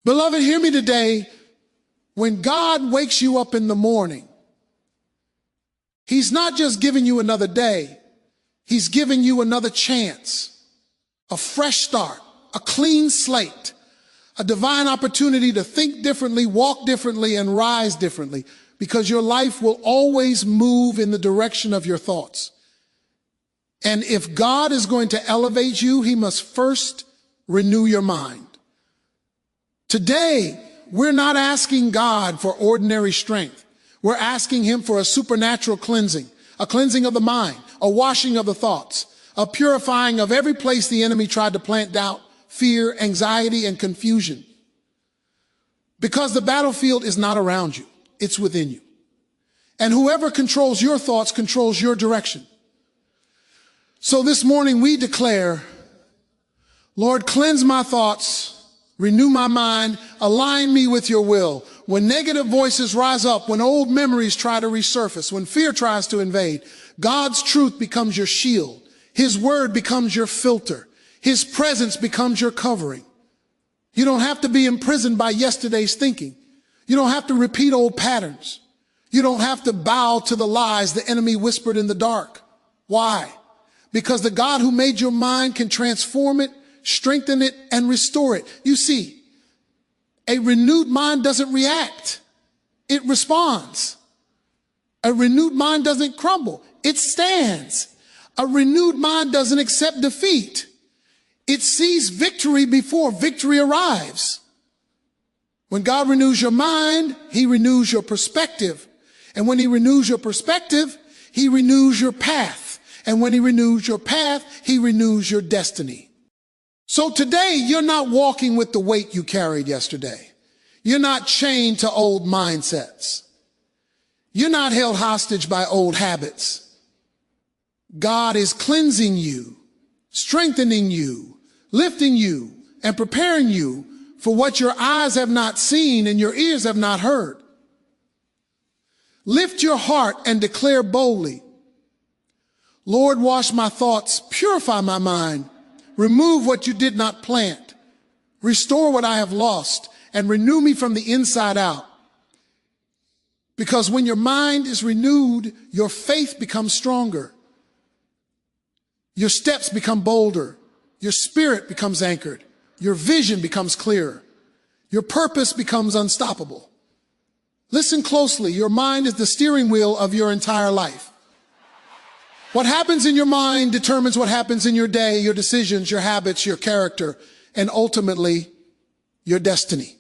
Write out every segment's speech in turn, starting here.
Beloved, hear me today. When God wakes you up in the morning, He's not just giving you another day. He's giving you another chance, a fresh start, a clean slate, a divine opportunity to think differently, walk differently, and rise differently, because your life will always move in the direction of your thoughts. And if God is going to elevate you, He must first renew your mind. Today, we're not asking God for ordinary strength. We're asking Him for a supernatural cleansing, a cleansing of the mind, a washing of the thoughts, a purifying of every place the enemy tried to plant doubt, fear, anxiety, and confusion. Because the battlefield is not around you, it's within you. And whoever controls your thoughts controls your direction. So this morning we declare, Lord, cleanse my thoughts, renew my mind, align me with your will. When negative voices rise up, when old memories try to resurface, when fear tries to invade, God's truth becomes your shield. His word becomes your filter. His presence becomes your covering. You don't have to be imprisoned by yesterday's thinking. You don't have to repeat old patterns. You don't have to bow to the lies the enemy whispered in the dark. Why? Because the God who made your mind can transform it, strengthen it, and restore it. You see, a renewed mind doesn't react. It responds. A renewed mind doesn't crumble. It stands. A renewed mind doesn't accept defeat. It sees victory before victory arrives. When God renews your mind, He renews your perspective. And when He renews your perspective, He renews your path. And when He renews your path, He renews your destiny. So today, you're not walking with the weight you carried yesterday. You're not chained to old mindsets. You're not held hostage by old habits. God is cleansing you, strengthening you, lifting you, and preparing you for what your eyes have not seen and your ears have not heard. Lift your heart and declare boldly, Lord, wash my thoughts, purify my mind, remove what you did not plant, restore what I have lost, and renew me from the inside out. Because when your mind is renewed, your faith becomes stronger. Your steps become bolder. Your spirit becomes anchored. Your vision becomes clearer. Your purpose becomes unstoppable. Listen closely. Your mind is the steering wheel of your entire life. What happens in your mind determines what happens in your day, your decisions, your habits, your character, and ultimately your destiny.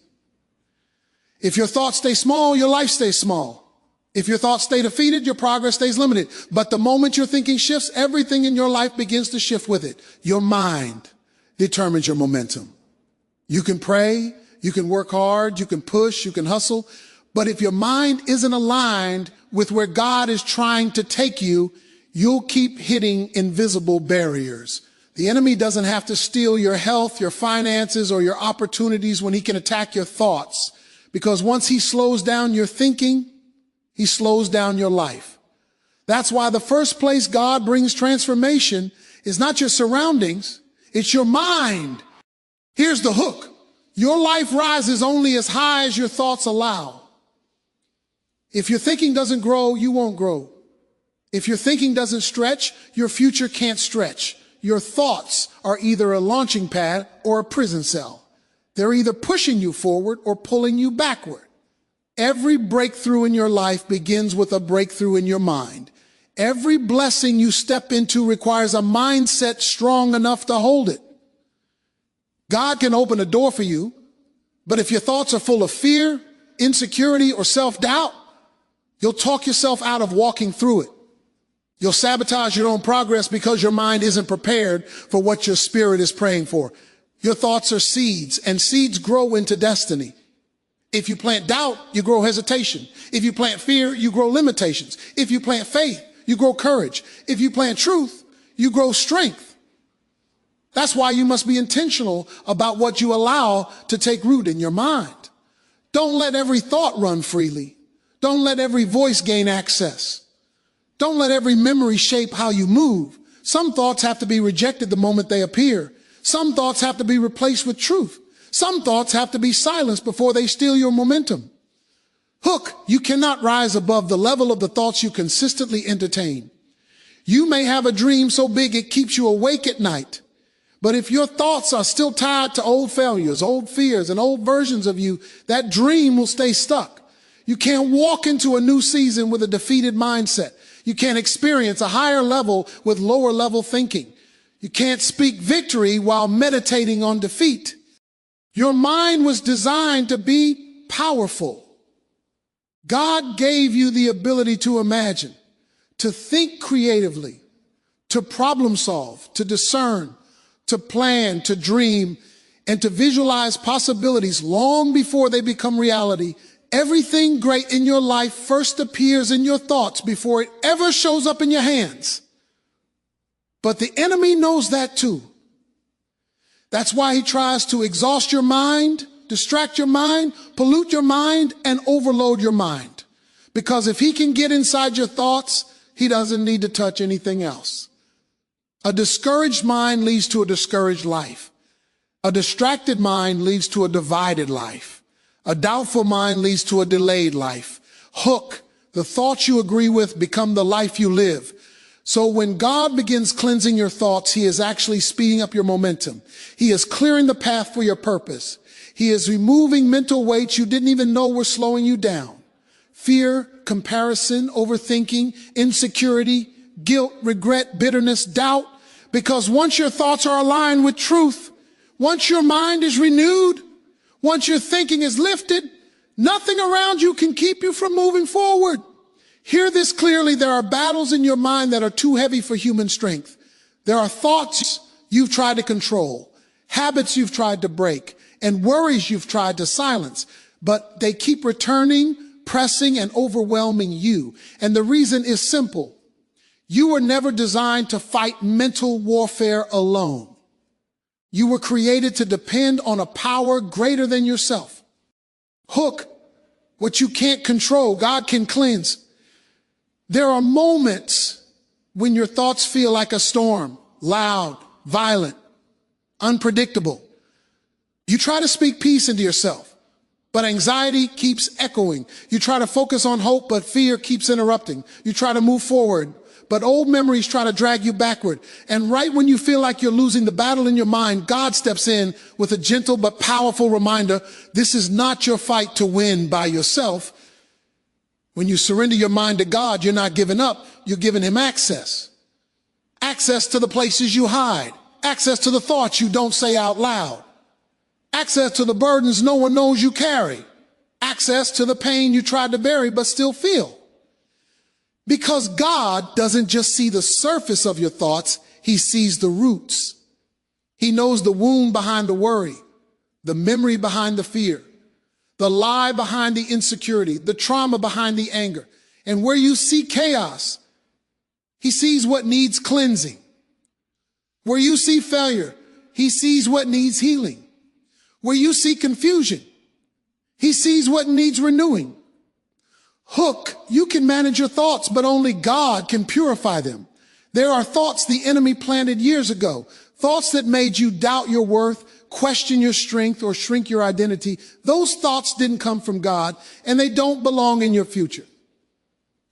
If your thoughts stay small, your life stays small. If your thoughts stay defeated, your progress stays limited. But the moment your thinking shifts, everything in your life begins to shift with it. Your mind determines your momentum. You can pray, you can work hard, you can push, you can hustle. But if your mind isn't aligned with where God is trying to take you, you'll keep hitting invisible barriers. The enemy doesn't have to steal your health, your finances, or your opportunities when he can attack your thoughts. Because once he slows down your thinking, he slows down your life. That's why the first place God brings transformation is not your surroundings, it's your mind. Here's the hook. Your life rises only as high as your thoughts allow. If your thinking doesn't grow, you won't grow. If your thinking doesn't stretch, your future can't stretch. Your thoughts are either a launching pad or a prison cell. They're either pushing you forward or pulling you backward. Every breakthrough in your life begins with a breakthrough in your mind. Every blessing you step into requires a mindset strong enough to hold it. God can open a door for you, but if your thoughts are full of fear, insecurity, or self-doubt, you'll talk yourself out of walking through it. You'll sabotage your own progress because your mind isn't prepared for what your spirit is praying for. Your thoughts are seeds, and seeds grow into destiny. If you plant doubt, you grow hesitation. If you plant fear, you grow limitations. If you plant faith, you grow courage. If you plant truth, you grow strength. That's why you must be intentional about what you allow to take root in your mind. Don't let every thought run freely. Don't let every voice gain access. Don't let every memory shape how you move. Some thoughts have to be rejected the moment they appear. Some thoughts have to be replaced with truth. Some thoughts have to be silenced before they steal your momentum. Hook, you cannot rise above the level of the thoughts you consistently entertain. You may have a dream so big it keeps you awake at night, but if your thoughts are still tied to old failures, old fears, and old versions of you, that dream will stay stuck. You can't walk into a new season with a defeated mindset. You can't experience a higher level with lower level thinking. You can't speak victory while meditating on defeat. Your mind was designed to be powerful. God gave you the ability to imagine, to think creatively, to problem solve, to discern, to plan, to dream, and to visualize possibilities long before they become reality. Everything great in your life first appears in your thoughts before it ever shows up in your hands. But the enemy knows that too. That's why he tries to exhaust your mind, distract your mind, pollute your mind, and overload your mind. Because if he can get inside your thoughts, he doesn't need to touch anything else. A discouraged mind leads to a discouraged life. A distracted mind leads to a divided life. A doubtful mind leads to a delayed life. Hook, the thoughts you agree with become the life you live. So when God begins cleansing your thoughts, he is actually speeding up your momentum. He is clearing the path for your purpose. He is removing mental weights you didn't even know were slowing you down. Fear, comparison, overthinking, insecurity, guilt, regret, bitterness, doubt. Because once your thoughts are aligned with truth, once your mind is renewed, once your thinking is lifted, nothing around you can keep you from moving forward. Hear this clearly. There are battles in your mind that are too heavy for human strength. There are thoughts you've tried to control, habits you've tried to break, and worries you've tried to silence, but they keep returning, pressing, and overwhelming you. And the reason is simple. You were never designed to fight mental warfare alone. You were created to depend on a power greater than yourself. Hook, what you can't control, God can cleanse. There are moments when your thoughts feel like a storm, loud, violent, unpredictable. You try to speak peace into yourself, but anxiety keeps echoing. You try to focus on hope, but fear keeps interrupting. You try to move forward, but old memories try to drag you backward. And right when you feel like you're losing the battle in your mind, God steps in with a gentle but powerful reminder. This is not your fight to win by yourself. When you surrender your mind to God, you're not giving up, you're giving him access. Access to the places you hide. Access to the thoughts you don't say out loud. Access to the burdens no one knows you carry. Access to the pain you tried to bury but still feel. Because God doesn't just see the surface of your thoughts, he sees the roots. He knows the wound behind the worry, the memory behind the fear, the lie behind the insecurity, the trauma behind the anger. And where you see chaos, he sees what needs cleansing. Where you see failure, he sees what needs healing. Where you see confusion, he sees what needs renewing. Hook, you can manage your thoughts, but only God can purify them. There are thoughts the enemy planted years ago, thoughts that made you doubt your worth, question your strength, or shrink your identity. Those thoughts didn't come from God, and they don't belong in your future.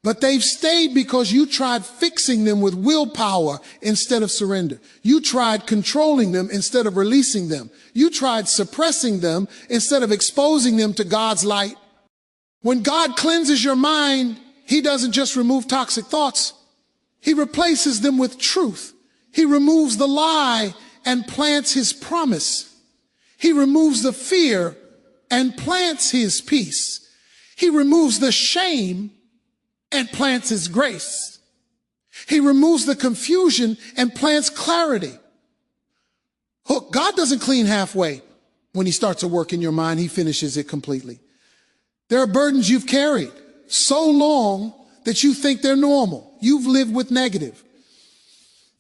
But they've stayed because you tried fixing them with willpower instead of surrender. You tried controlling them instead of releasing them. You tried suppressing them instead of exposing them to God's light. When God cleanses your mind, he doesn't just remove toxic thoughts. He replaces them with truth. He removes the lie and plants his promise. He removes the fear and plants his peace. He removes the shame and plants his grace. He removes the confusion and plants clarity. Hook, God doesn't clean halfway. When he starts a work in your mind, he finishes it completely. There are burdens you've carried so long that you think they're normal. You've lived with negative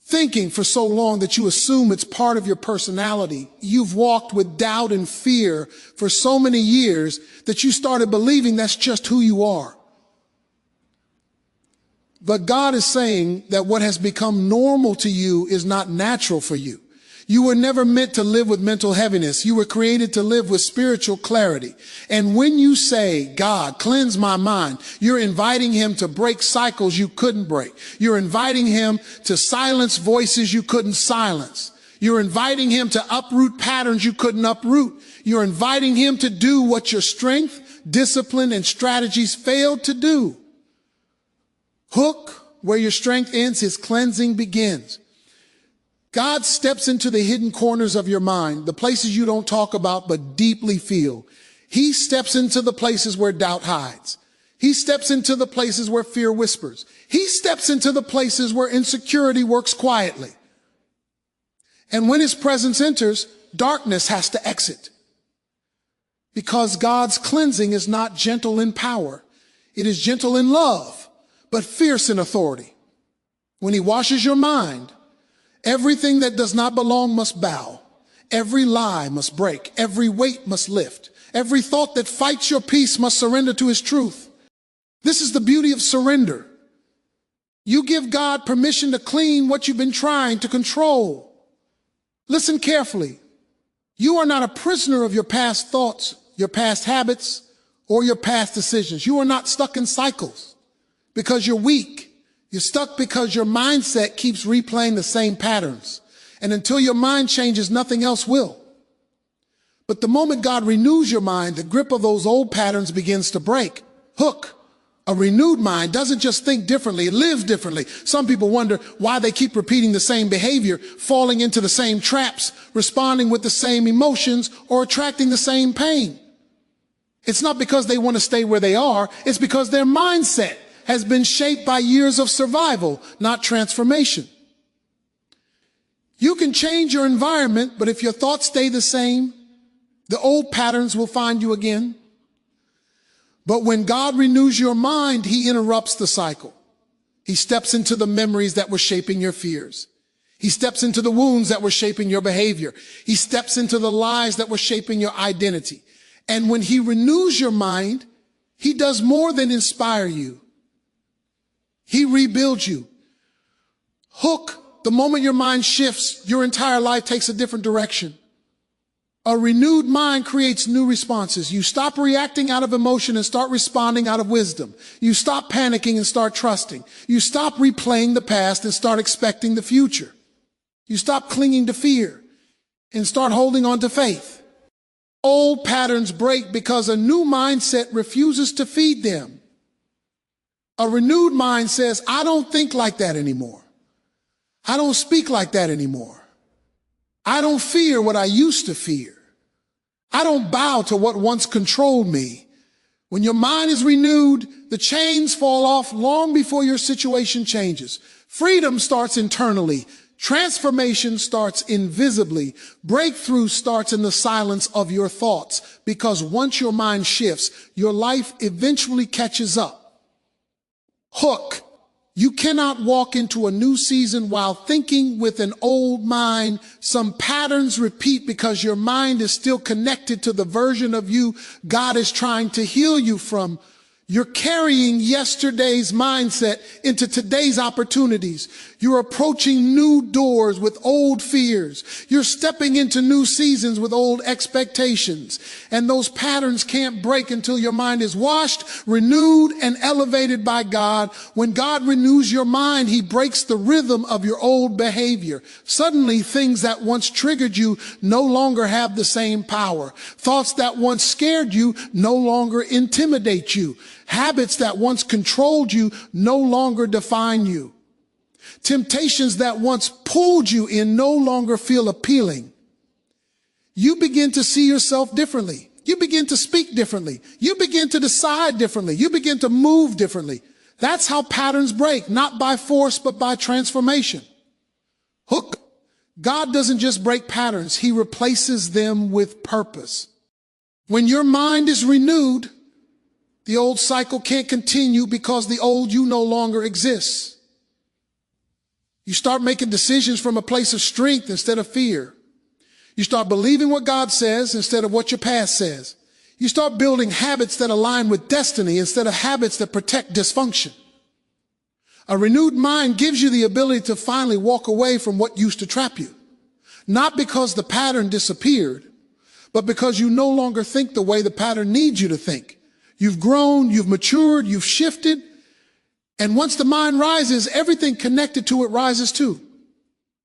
thinking for so long that you assume it's part of your personality. You've walked with doubt and fear for so many years that you started believing that's just who you are. But God is saying that what has become normal to you is not natural for you. You were never meant to live with mental heaviness. You were created to live with spiritual clarity. And when you say, God, cleanse my mind, you're inviting him to break cycles you couldn't break. You're inviting him to silence voices you couldn't silence. You're inviting him to uproot patterns you couldn't uproot. You're inviting him to do what your strength, discipline, and strategies failed to do. Hook, where your strength ends, his cleansing begins. God steps into the hidden corners of your mind, the places you don't talk about but deeply feel. He steps into the places where doubt hides. He steps into the places where fear whispers. He steps into the places where insecurity works quietly. And when his presence enters, darkness has to exit. Because God's cleansing is not gentle in power. It is gentle in love, but fierce in authority. When he washes your mind, everything that does not belong must bow. Every lie must break. Every weight must lift. Every thought that fights your peace must surrender to his truth. This is the beauty of surrender. You give God permission to clean what you've been trying to control. Listen carefully. You are not a prisoner of your past thoughts, your past habits, or your past decisions. You are not stuck in cycles because you're weak. You're stuck because your mindset keeps replaying the same patterns. And until your mind changes, nothing else will. But the moment God renews your mind, the grip of those old patterns begins to break. Hook. A renewed mind doesn't just think differently, it lives differently. Some people wonder why they keep repeating the same behavior, falling into the same traps, responding with the same emotions, or attracting the same pain. It's not because they want to stay where they are, it's because their mindset has been shaped by years of survival, not transformation. You can change your environment, but if your thoughts stay the same, the old patterns will find you again. But when God renews your mind, he interrupts the cycle. He steps into the memories that were shaping your fears. He steps into the wounds that were shaping your behavior. He steps into the lies that were shaping your identity. And when he renews your mind, he does more than inspire you. He rebuilds you. Hook, the moment your mind shifts, your entire life takes a different direction. A renewed mind creates new responses. You stop reacting out of emotion and start responding out of wisdom. You stop panicking and start trusting. You stop replaying the past and start expecting the future. You stop clinging to fear and start holding on to faith. Old patterns break because a new mindset refuses to feed them. A renewed mind says, I don't think like that anymore. I don't speak like that anymore. I don't fear what I used to fear. I don't bow to what once controlled me. When your mind is renewed, the chains fall off long before your situation changes. Freedom starts internally. Transformation starts invisibly. Breakthrough starts in the silence of your thoughts, because once your mind shifts, your life eventually catches up. Hook. You cannot walk into a new season while thinking with an old mind. Some patterns repeat because your mind is still connected to the version of you God is trying to heal you from. You're carrying yesterday's mindset into today's opportunities. You're approaching new doors with old fears. You're stepping into new seasons with old expectations. And those patterns can't break until your mind is washed, renewed, and elevated by God. When God renews your mind, he breaks the rhythm of your old behavior. Suddenly, things that once triggered you no longer have the same power. Thoughts that once scared you no longer intimidate you. Habits that once controlled you no longer define you. Temptations that once pulled you in no longer feel appealing. You begin to see yourself differently. You begin to speak differently. You begin to decide differently. You begin to move differently. That's how patterns break, not by force, but by transformation. Hook. God doesn't just break patterns. He replaces them with purpose. When your mind is renewed, the old cycle can't continue because the old you no longer exists. You start making decisions from a place of strength instead of fear. You start believing what God says instead of what your past says. You start building habits that align with destiny instead of habits that protect dysfunction. A renewed mind gives you the ability to finally walk away from what used to trap you. Not because the pattern disappeared, but because you no longer think the way the pattern needs you to think. You've grown, you've matured, you've shifted. And once the mind rises, everything connected to it rises too.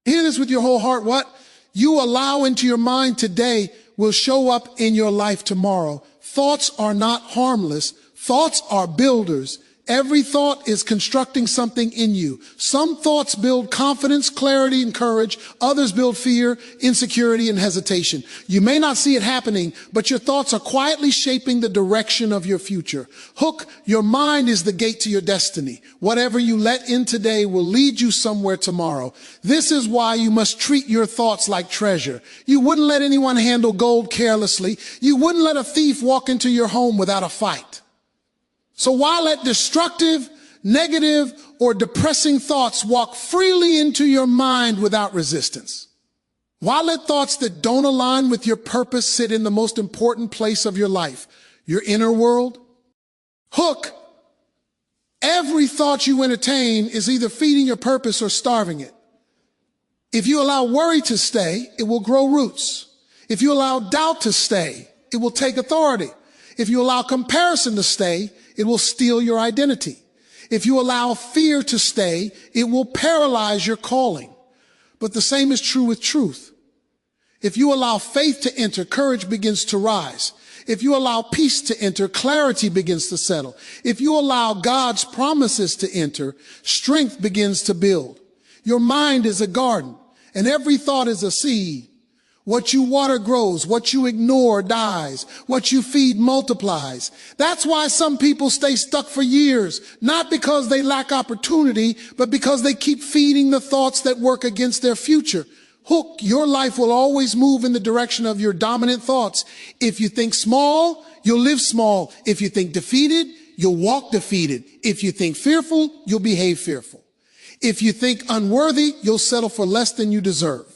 Hear this with your whole heart. What you allow into your mind today will show up in your life tomorrow. Thoughts are not harmless. Thoughts are builders. Every thought is constructing something in you. Some thoughts build confidence, clarity, and courage. Others build fear, insecurity, and hesitation. You may not see it happening, but your thoughts are quietly shaping the direction of your future. Hook, your mind is the gate to your destiny. Whatever you let in today will lead you somewhere tomorrow. This is why you must treat your thoughts like treasure. You wouldn't let anyone handle gold carelessly. You wouldn't let a thief walk into your home without a fight. So why let destructive, negative, or depressing thoughts walk freely into your mind without resistance? Why let thoughts that don't align with your purpose sit in the most important place of your life, your inner world? Hook, every thought you entertain is either feeding your purpose or starving it. If you allow worry to stay, it will grow roots. If you allow doubt to stay, it will take authority. If you allow comparison to stay, it will steal your identity. If you allow fear to stay, it will paralyze your calling. But the same is true with truth. If you allow faith to enter, courage begins to rise. If you allow peace to enter, clarity begins to settle. If you allow God's promises to enter, strength begins to build. Your mind is a garden, and every thought is a seed. What you water grows, what you ignore dies, what you feed multiplies. That's why some people stay stuck for years, not because they lack opportunity, but because they keep feeding the thoughts that work against their future. Hook, your life will always move in the direction of your dominant thoughts. If you think small, you'll live small. If you think defeated, you'll walk defeated. If you think fearful, you'll behave fearful. If you think unworthy, you'll settle for less than you deserve.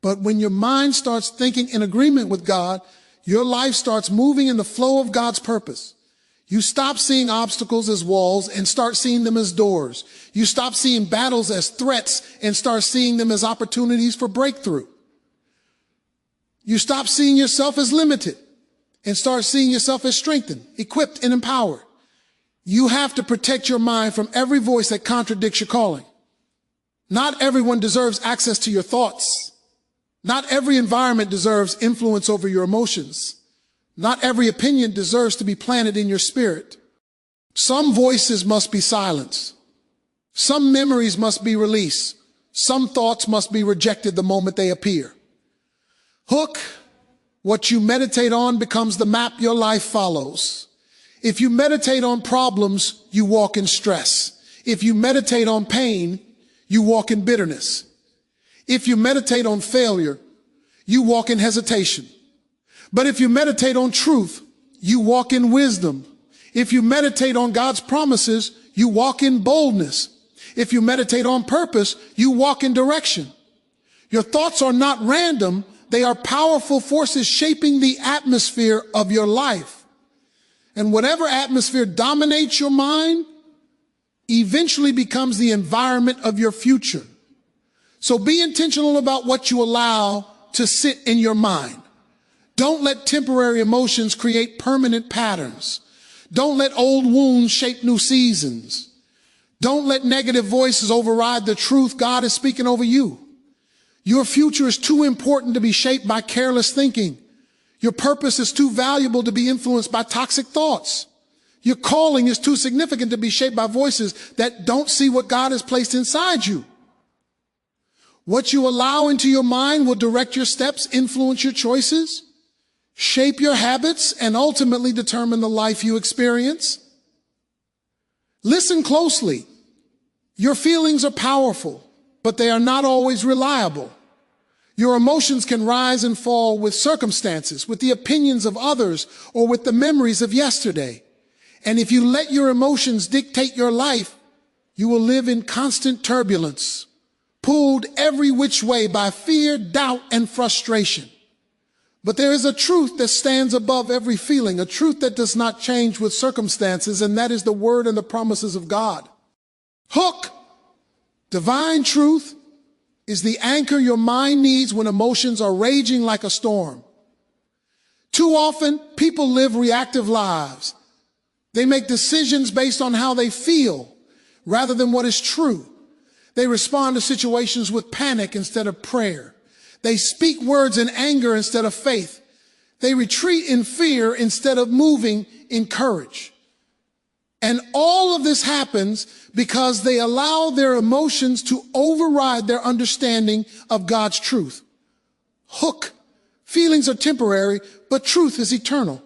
But when your mind starts thinking in agreement with God, your life starts moving in the flow of God's purpose. You stop seeing obstacles as walls and start seeing them as doors. You stop seeing battles as threats and start seeing them as opportunities for breakthrough. You stop seeing yourself as limited and start seeing yourself as strengthened, equipped, and empowered. You have to protect your mind from every voice that contradicts your calling. Not everyone deserves access to your thoughts. Not every environment deserves influence over your emotions. Not every opinion deserves to be planted in your spirit. Some voices must be silenced. Some memories must be released. Some thoughts must be rejected the moment they appear. Hook, what you meditate on becomes the map your life follows. If you meditate on problems, you walk in stress. If you meditate on pain, you walk in bitterness. If you meditate on failure, you walk in hesitation. But if you meditate on truth, you walk in wisdom. If you meditate on God's promises, you walk in boldness. If you meditate on purpose, you walk in direction. Your thoughts are not random. They are powerful forces shaping the atmosphere of your life. And whatever atmosphere dominates your mind eventually becomes the environment of your future. So be intentional about what you allow to sit in your mind. Don't let temporary emotions create permanent patterns. Don't let old wounds shape new seasons. Don't let negative voices override the truth God is speaking over you. Your future is too important to be shaped by careless thinking. Your purpose is too valuable to be influenced by toxic thoughts. Your calling is too significant to be shaped by voices that don't see what God has placed inside you. What you allow into your mind will direct your steps, influence your choices, shape your habits, and ultimately determine the life you experience. Listen closely. Your feelings are powerful, but they are not always reliable. Your emotions can rise and fall with circumstances, with the opinions of others, or with the memories of yesterday. And if you let your emotions dictate your life, you will live in constant turbulence, pulled every which way by fear, doubt, and frustration. But there is a truth that stands above every feeling, a truth that does not change with circumstances, and that is the word and the promises of God. Hook, divine truth, is the anchor your mind needs when emotions are raging like a storm. Too often, people live reactive lives. They make decisions based on how they feel rather than what is true. They respond to situations with panic instead of prayer. They speak words in anger instead of faith. They retreat in fear instead of moving in courage. And all of this happens because they allow their emotions to override their understanding of God's truth. Hook. Feelings are temporary, but truth is eternal.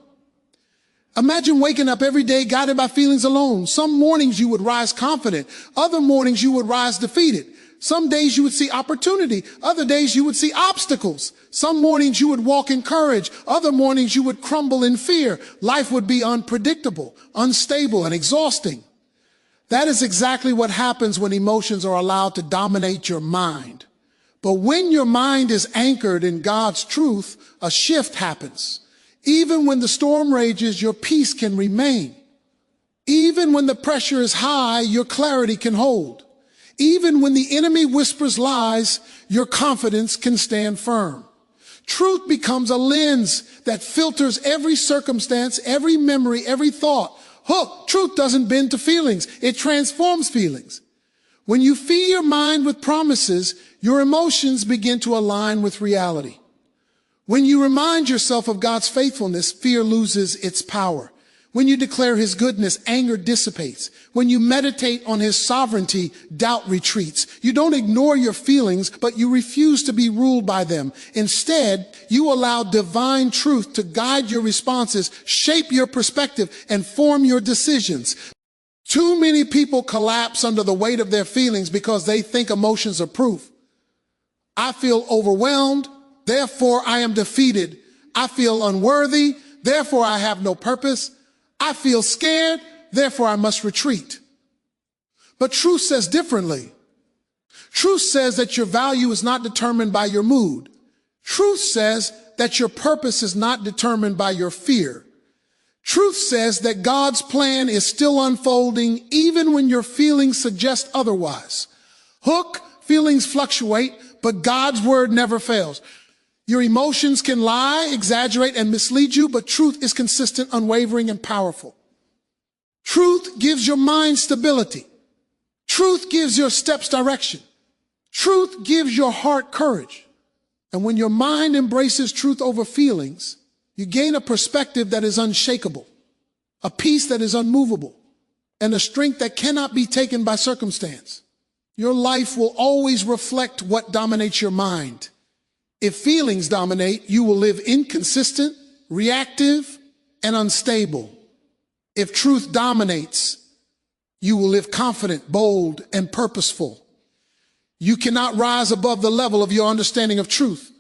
Imagine waking up every day guided by feelings alone. Some mornings you would rise confident. Other mornings you would rise defeated. Some days you would see opportunity. Other days you would see obstacles. Some mornings you would walk in courage. Other mornings you would crumble in fear. Life would be unpredictable, unstable, and exhausting. That is exactly what happens when emotions are allowed to dominate your mind. But when your mind is anchored in God's truth, a shift happens. Even when the storm rages, your peace can remain. Even when the pressure is high, your clarity can hold. Even when the enemy whispers lies, your confidence can stand firm. Truth becomes a lens that filters every circumstance, every memory, every thought. Hook, truth doesn't bend to feelings. It transforms feelings. When you feed your mind with promises, your emotions begin to align with reality. When you remind yourself of God's faithfulness, fear loses its power. When you declare his goodness, anger dissipates. When you meditate on his sovereignty, doubt retreats. You don't ignore your feelings, but you refuse to be ruled by them. Instead, you allow divine truth to guide your responses, shape your perspective, and form your decisions. Too many people collapse under the weight of their feelings because they think emotions are proof. I feel overwhelmed, therefore I am defeated. I feel unworthy, therefore I have no purpose. I feel scared, therefore I must retreat. But truth says differently. Truth says that your value is not determined by your mood. Truth says that your purpose is not determined by your fear. Truth says that God's plan is still unfolding even when your feelings suggest otherwise. Hook, feelings fluctuate, but God's word never fails. Your emotions can lie, exaggerate, and mislead you, but truth is consistent, unwavering, and powerful. Truth gives your mind stability. Truth gives your steps direction. Truth gives your heart courage. And when your mind embraces truth over feelings, you gain a perspective that is unshakable, a peace that is unmovable, and a strength that cannot be taken by circumstance. Your life will always reflect what dominates your mind. If feelings dominate, you will live inconsistent, reactive, and unstable. If truth dominates, you will live confident, bold, and purposeful. You cannot rise above the level of your understanding of truth,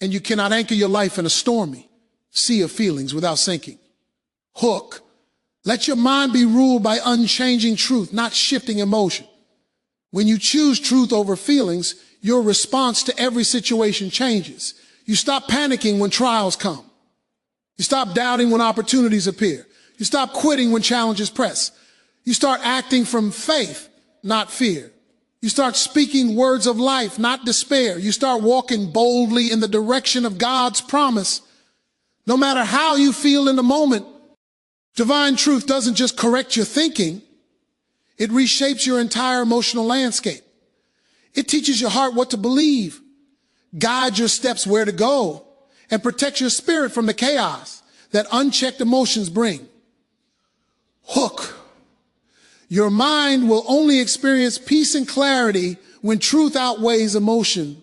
and you cannot anchor your life in a stormy sea of feelings without sinking. Hook, let your mind be ruled by unchanging truth, not shifting emotion. When you choose truth over feelings, your response to every situation changes. You stop panicking when trials come. You stop doubting when opportunities appear. You stop quitting when challenges press. You start acting from faith, not fear. You start speaking words of life, not despair. You start walking boldly in the direction of God's promise. No matter how you feel in the moment, divine truth doesn't just correct your thinking, it reshapes your entire emotional landscape. It teaches your heart what to believe, guides your steps where to go, and protects your spirit from the chaos that unchecked emotions bring. Hook. Your mind will only experience peace and clarity when truth outweighs emotion.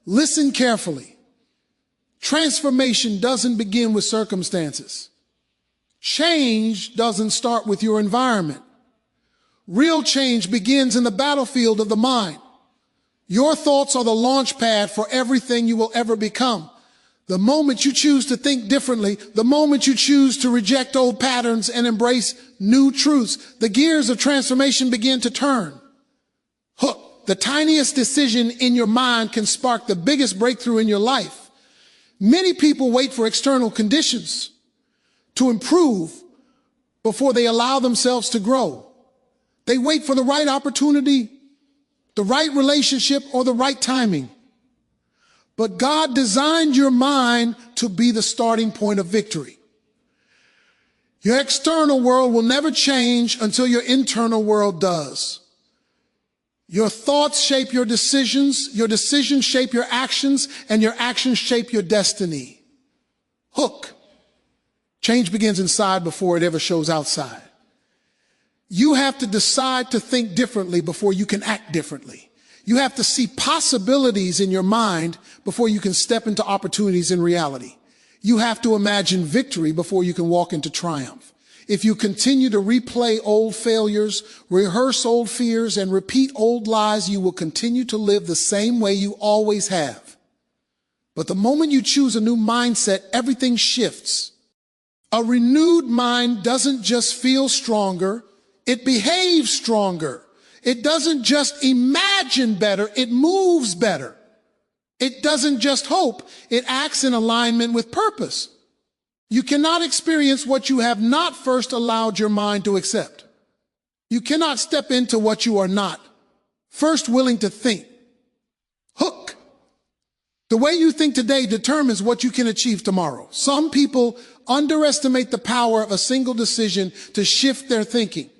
Listen carefully. Transformation doesn't begin with circumstances. Change doesn't start with your environment. Real change begins in the battlefield of the mind. Your thoughts are the launch pad for everything you will ever become. The moment you choose to think differently, the moment you choose to reject old patterns and embrace new truths, the gears of transformation begin to turn. Hook, the tiniest decision in your mind can spark the biggest breakthrough in your life. Many people wait for external conditions to improve before they allow themselves to grow. They wait for the right opportunity, the right relationship, or the right timing. But God designed your mind to be the starting point of victory. Your external world will never change until your internal world does. Your thoughts shape your decisions shape your actions, and your actions shape your destiny. Hook. Change begins inside before it ever shows outside. You have to decide to think differently before you can act differently. You have to see possibilities in your mind before you can step into opportunities in reality. You have to imagine victory before you can walk into triumph. If you continue to replay old failures, rehearse old fears, and repeat old lies, you will continue to live the same way you always have. But the moment you choose a new mindset, everything shifts. A renewed mind doesn't just feel stronger, it behaves stronger. It doesn't just imagine better, it moves better. It doesn't just hope, it acts in alignment with purpose. You cannot experience what you have not first allowed your mind to accept. You cannot step into what you are not first willing to think. Hook. The way you think today determines what you can achieve tomorrow. Some people underestimate the power of a single decision to shift their thinking.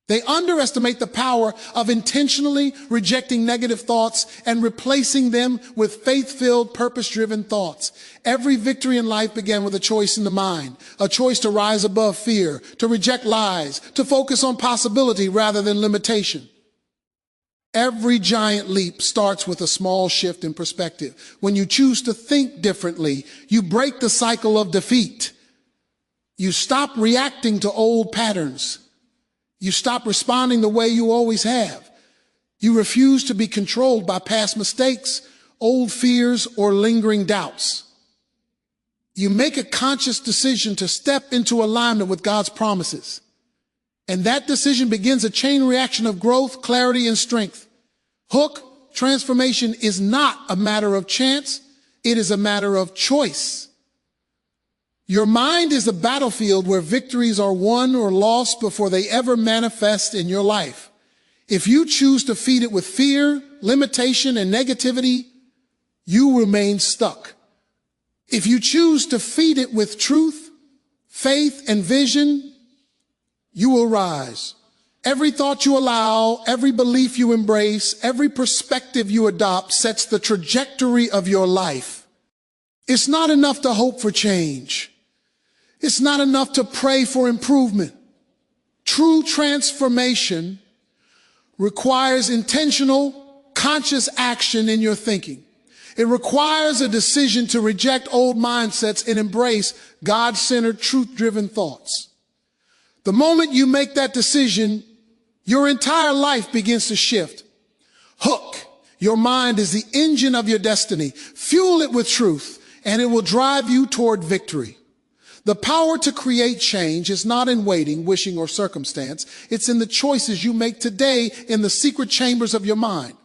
They underestimate the power of intentionally rejecting negative thoughts and replacing them with faith-filled, purpose-driven thoughts. Every victory in life began with a choice in the mind, a choice to rise above fear, to reject lies, to focus on possibility rather than limitation. Every giant leap starts with a small shift in perspective. When you choose to think differently, you break the cycle of defeat. You stop reacting to old patterns. You stop responding the way you always have. You refuse to be controlled by past mistakes, old fears, or lingering doubts. You make a conscious decision to step into alignment with God's promises. And that decision begins a chain reaction of growth, clarity, and strength. Hook. Transformation is not a matter of chance. It is a matter of choice. Your mind is a battlefield where victories are won or lost before they ever manifest in your life. If you choose to feed it with fear, limitation, and negativity, you remain stuck. If you choose to feed it with truth, faith, and vision, you will rise. Every thought you allow, every belief you embrace, every perspective you adopt sets the trajectory of your life. It's not enough to hope for change. It's not enough to pray for improvement. True transformation requires intentional, conscious action in your thinking. It requires a decision to reject old mindsets and embrace God-centered, truth-driven thoughts. The moment you make that decision, your entire life begins to shift. Hook. Your mind is the engine of your destiny. Fuel it with truth, and it will drive you toward victory. The power to create change is not in waiting, wishing, or circumstance. It's in the choices you make today in the secret chambers of your mind.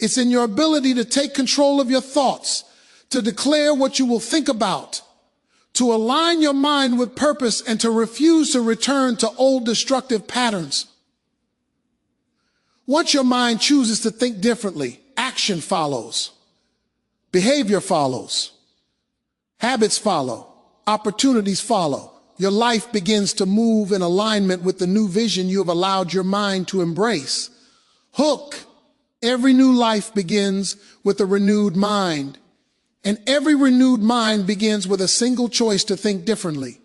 It's in your ability to take control of your thoughts, to declare what you will think about, to align your mind with purpose, and to refuse to return to old destructive patterns. Once your mind chooses to think differently, action follows, behavior follows, habits follow. Opportunities follow. Your life begins to move in alignment with the new vision you have allowed your mind to embrace. Hook. Every new life begins with a renewed mind. And every renewed mind begins with a single choice to think differently.